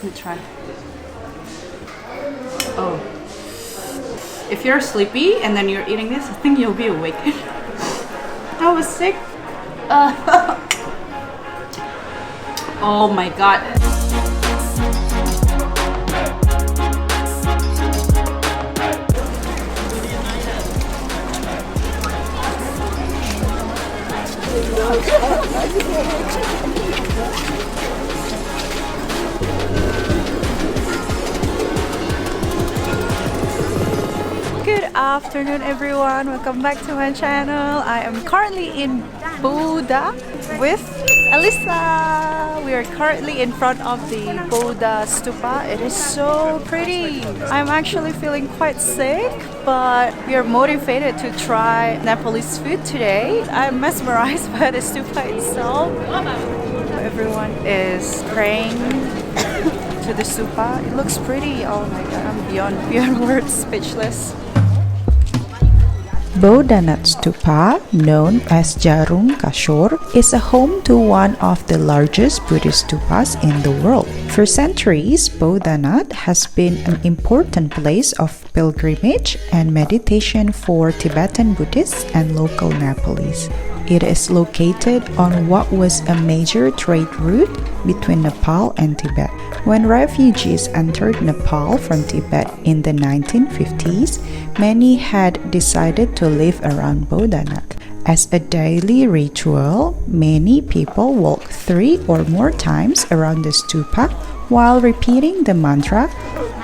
Let me try. Oh. If you're sleepy and then you're eating this, I think you'll be awake. I was sick. Oh my god. Good afternoon everyone, welcome back to my channel. I am currently in Boudhanath with Aleesa. We are currently in front of the Boudhanath Stupa. It is so pretty. I'm actually feeling quite sick, but we are motivated to try Nepalese food today. I'm mesmerized by the stupa itself. Everyone is praying to the stupa. It looks pretty. Oh my god, I'm beyond words, speechless. Boudhanath Stupa, known as Jarung Kashor, is a home to one of the largest Buddhist stupas in the world. For centuries, Boudhanath has been an important place of pilgrimage and meditation for Tibetan Buddhists and local Nepalese. It is located on what was a major trade route between Nepal and Tibet. When refugees entered Nepal from Tibet in the 1950s, many had decided to live around Boudhanath. As a daily ritual, many people walk 3 or more times around the stupa while repeating the mantra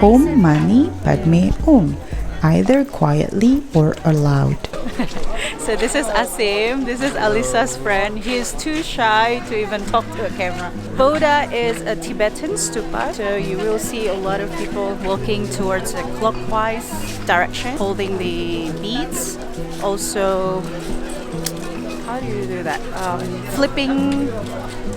Om Mani Padme Om, either quietly or aloud. So this is Asim, this is Aleesa's friend. He is too shy to even talk to a camera. Boudha is a Tibetan stupa, so you will see a lot of people walking towards a clockwise direction, holding the beads. Also, how do you do that? Flipping.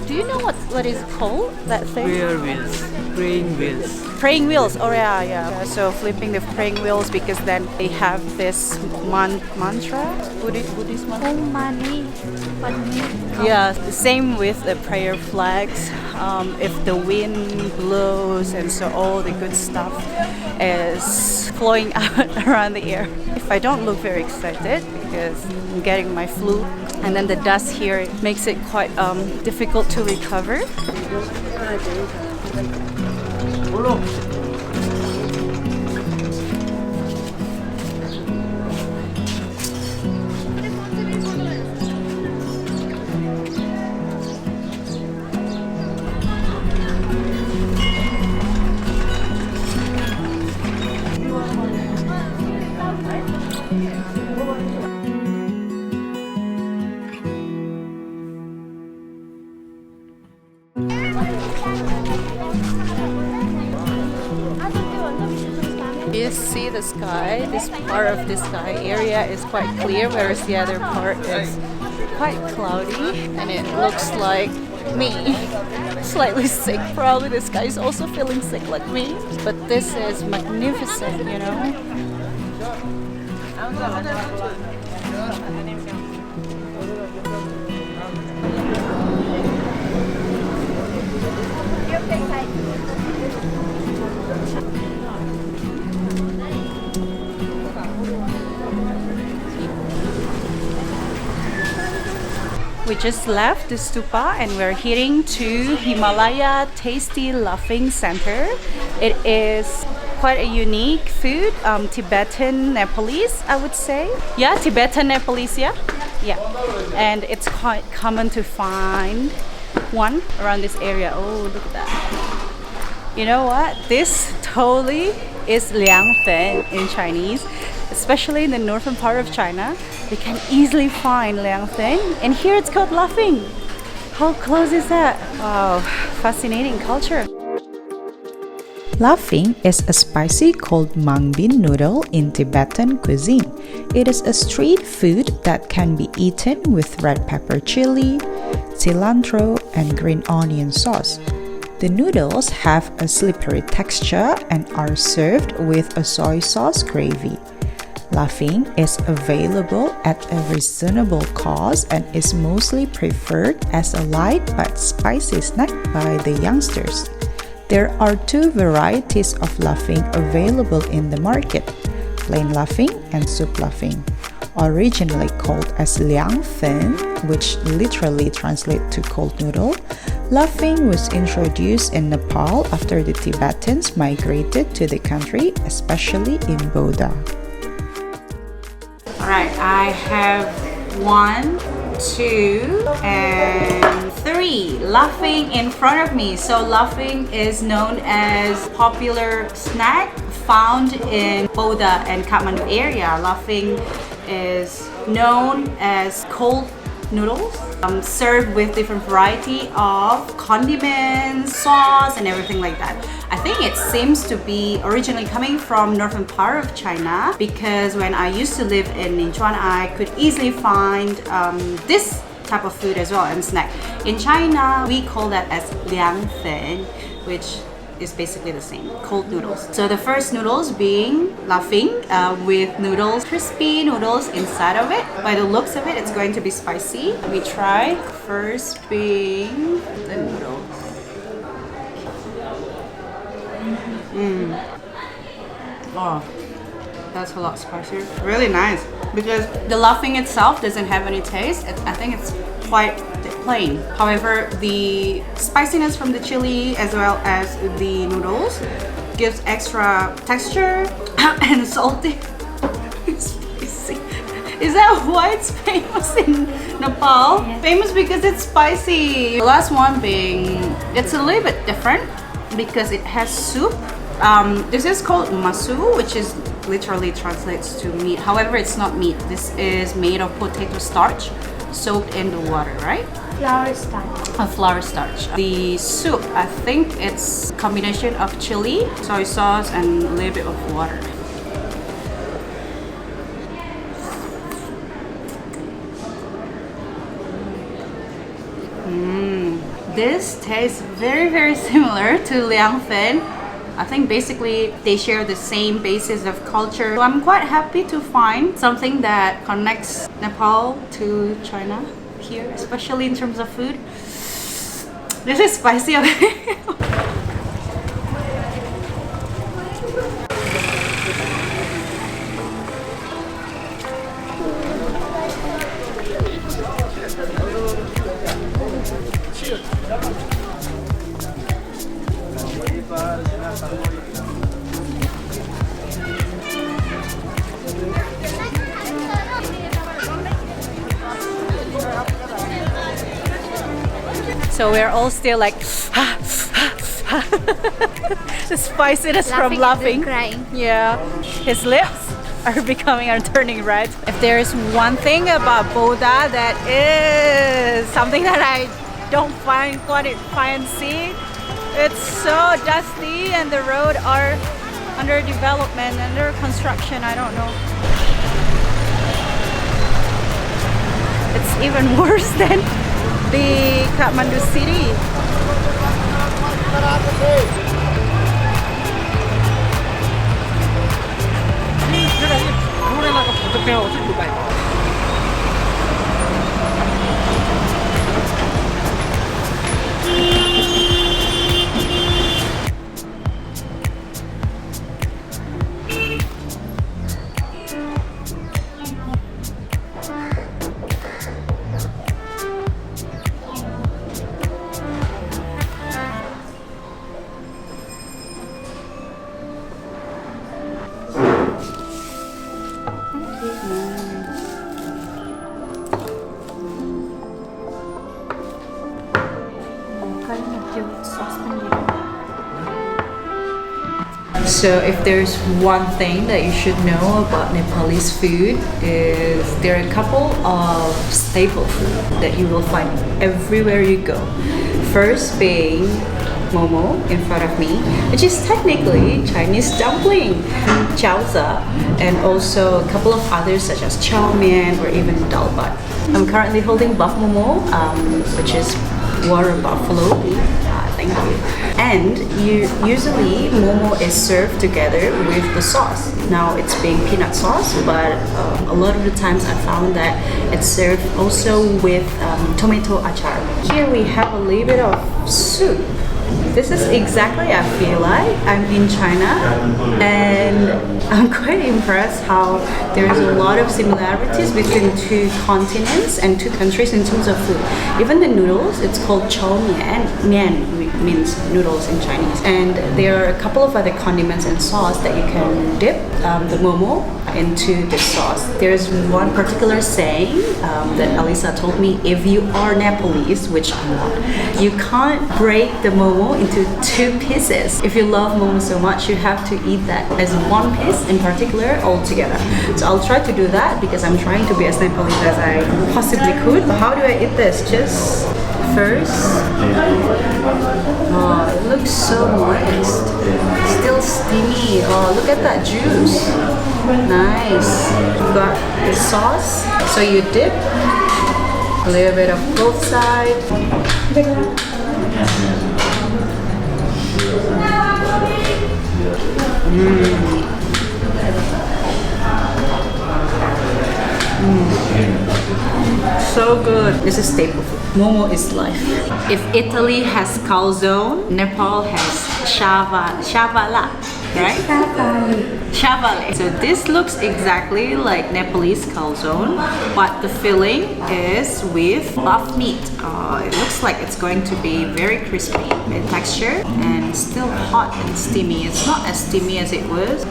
Do you know what is called that thing? Prayer wheels, praying wheels. Praying wheels. Oh yeah. So flipping the praying wheels because then they have this mantra, Buddhist mantra. Om Mani Padme. Yeah, the same with the prayer flags. If the wind blows and so all the good stuff is flowing out around the air. If I don't look very excited because I'm getting my flu, and then the dust here makes it quite difficult to recover. You see the sky, this part of the sky area is quite clear, whereas the other part is quite cloudy, and it looks like me, slightly sick. Probably this guy is also feeling sick like me, but this is magnificent, you know. We just left the stupa and we're heading to Himalaya Tasty Laughing Center. It is quite a unique food, Tibetan Nepalese, I would say. Yeah, Tibetan Nepalese, yeah? Yeah. And it's quite common to find one around this area. Oh, look at that. You know what? This totally is liang fen in Chinese. Especially in the northern part of China, they can easily find liang fen, and here it's called laughing. How close is that? Wow, fascinating culture. Laughing is a spicy cold mung bean noodle in Tibetan cuisine. It is a street food that can be eaten with red pepper chili, cilantro, and green onion sauce. The noodles have a slippery texture and are served with a soy sauce gravy. Laughing is available at a reasonable cost and is mostly preferred as a light but spicy snack by the youngsters. There are two varieties of laughing available in the market, plain laughing and soup laughing. Originally called as liang fen, which literally translates to cold noodle, laughing was introduced in Nepal after the Tibetans migrated to the country, especially in Boudha. Alright, I have 1, 2, and 3 laughing in front of me. So laughing is known as popular snack found in Boudha and Kathmandu area. Laughing is known as cold noodles, served with different variety of condiments, sauce, and everything like that. I think it seems to be originally coming from northern part of China, because when I used to live in Nichuan, I could easily find this type of food as well and snack. In China, we call that as liang fen, which is basically the same, cold noodles. So the first noodles being laughing with noodles, crispy noodles inside of it. By the looks of it, it's going to be spicy. We try first being the noodles. Oh, that's a lot spicier. Really nice, because the laughing itself doesn't have any taste. I think it's quite plain. However, the spiciness from the chili as well as the noodles gives extra texture and salty. Spicy. Is that why it's famous in Nepal? Yes. Famous because it's spicy. The last one being, it's a little bit different because it has soup. This is called masu, which is literally translates to meat. However, it's not meat. This is made of potato starch soaked in the water, right? Flour starch. A flour starch. The soup, I think it's a combination of chili, soy sauce, and a little bit of water. This tastes very similar to liang fen. I think basically they share the same basis of culture. So I'm quite happy to find something that connects Nepal to China here, especially in terms of food. This is spicy. So we're all still like the spiciness from laughing. Crying. Yeah, his lips are turning red. If there's one thing about Boudha that is something that I don't find see, it's so dusty and the road are under development, under construction. I don't know. It's even worse than the Kathmandu city. So if there's one thing that you should know about Nepalese food is there are a couple of staple food that you will find everywhere you go. First being momo in front of me, which is technically Chinese dumpling, chaoza, and also a couple of others such as chow mein or even dal bhat. I'm currently holding buff momo, which is water buffalo. Thank you. And usually momo is served together with the sauce. Now it's being peanut sauce, but a lot of the times I found that it's served also with tomato achar. Here we have a little bit of soup. This is exactly I feel like I'm in China, and I'm quite impressed how there's a lot of similarities between two continents and two countries in terms of food. Even the noodles, it's called chow mian. Mian means noodles in Chinese, and there are a couple of other condiments and sauce that you can dip the momo into the sauce. There's one particular saying that Aleesa told me: if you are Nepalese, which I'm not, you can't break the momo into two pieces. If you love momo so much, you have to eat that as one piece in particular all together. So I'll try to do that because I'm trying to be as Nepalese as I possibly could. How do I eat this? Just first, oh, it looks so moist, still steamy. Oh, look at that juice. Nice. You got the sauce, so you dip a little bit of both sides. So good. This is staple food. Momo is life. If Italy has calzone, Nepal has shavala, right? Shavale. So this looks exactly like Nepalese calzone, but the filling is with buff meat. It looks like it's going to be very crispy in texture and still hot and steamy. It's not as steamy as it was.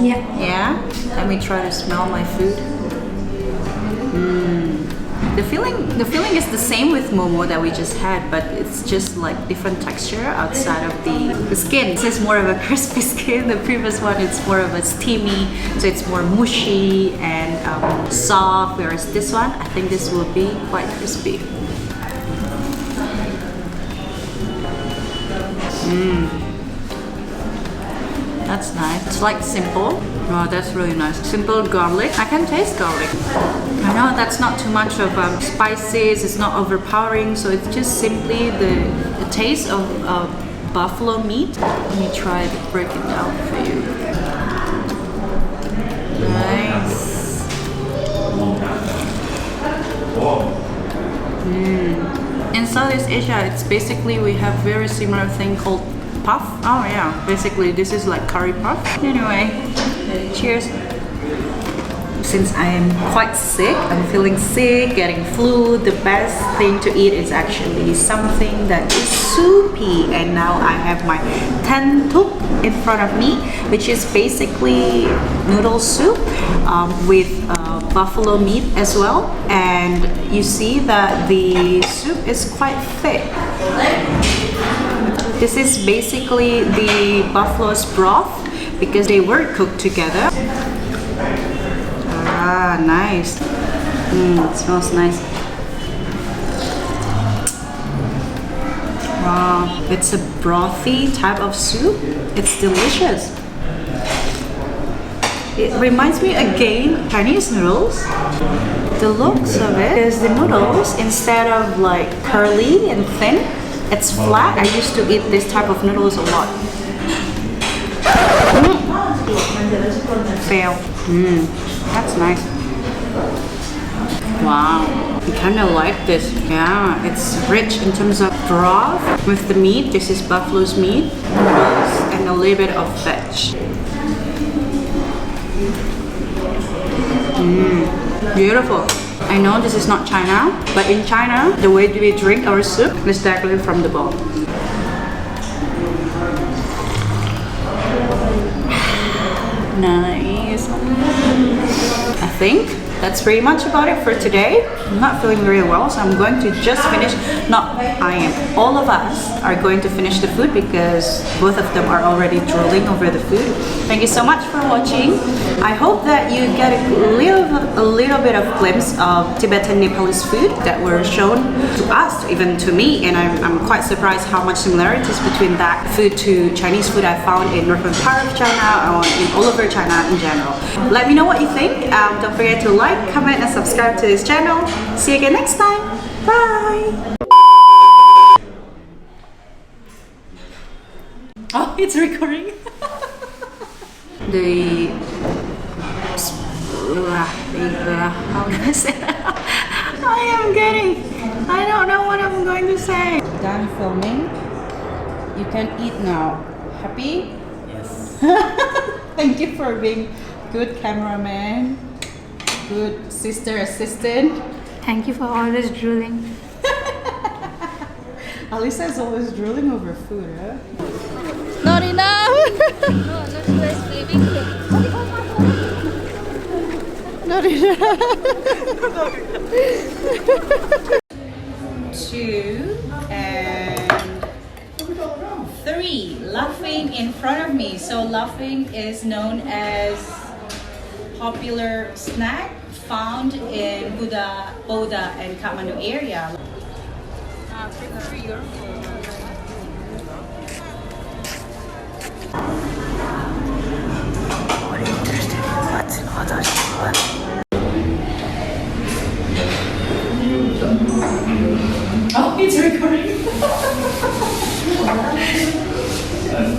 Yeah. Yeah? Let me try to smell my food. The feeling is the same with momo that we just had, but it's just like different texture outside of the skin. This is more of a crispy skin. The previous one it's more of a steamy, so it's more mushy and soft. Whereas this one, I think this will be quite crispy. That's nice. It's like simple. Oh, that's really nice. Simple garlic. I can taste garlic. I know that's not too much of spices. It's not overpowering. So it's just simply the taste of buffalo meat. Let me try to break it down for you. Nice. In Southeast Asia, it's basically we have very similar thing called puff. Oh yeah, basically this is like curry puff. Anyway, cheers. Since I am quite sick, I'm feeling sick, getting flu, the best thing to eat is actually something that is soupy. And now I have my tentuk in front of me, which is basically noodle soup with buffalo meat as well. And you see that the soup is quite thick. This is basically the buffalo's broth because they were cooked together. Ah, nice. It smells nice. Wow, it's a brothy type of soup. It's delicious. It reminds me again Chinese noodles. The looks of it is the noodles, instead of like curly and thin, it's flat. I used to eat this type of noodles a lot. Fail. That's nice. Wow. I kind of like this. Yeah, it's rich in terms of broth with the meat. This is buffalo's meat, noodles, and a little bit of veg. Beautiful. I know this is not China, but in China, the way we drink our soup is directly from the bowl. Nice. I think that's pretty much about it for today. I'm not feeling very well, so I'm going to just finish. All of us are going to finish the food because both of them are already drooling over the food. Thank you so much for watching. I hope that you get a little bit of glimpse of Tibetan Nepalese food that were shown to us, even to me, and I'm quite surprised how much similarities between that food to Chinese food I found in northern part of China or in all over China in general. Let me know what you think. Don't forget to like, comment, and subscribe to this channel. See you again next time. Bye. Oh, it's recording. How can I say that? I don't know what I'm going to say. Done filming. You can eat now. Happy? Yes. Thank you for being good cameraman, good sister assistant. Thank you for always drooling. Aleesa is always drooling over food, huh? Not enough! No, she was leaving. Not enough. 2 and 3. Laughing in front of me. So laughing is known as popular snack found in Boudhanath and Kathmandu area. Prepare your food.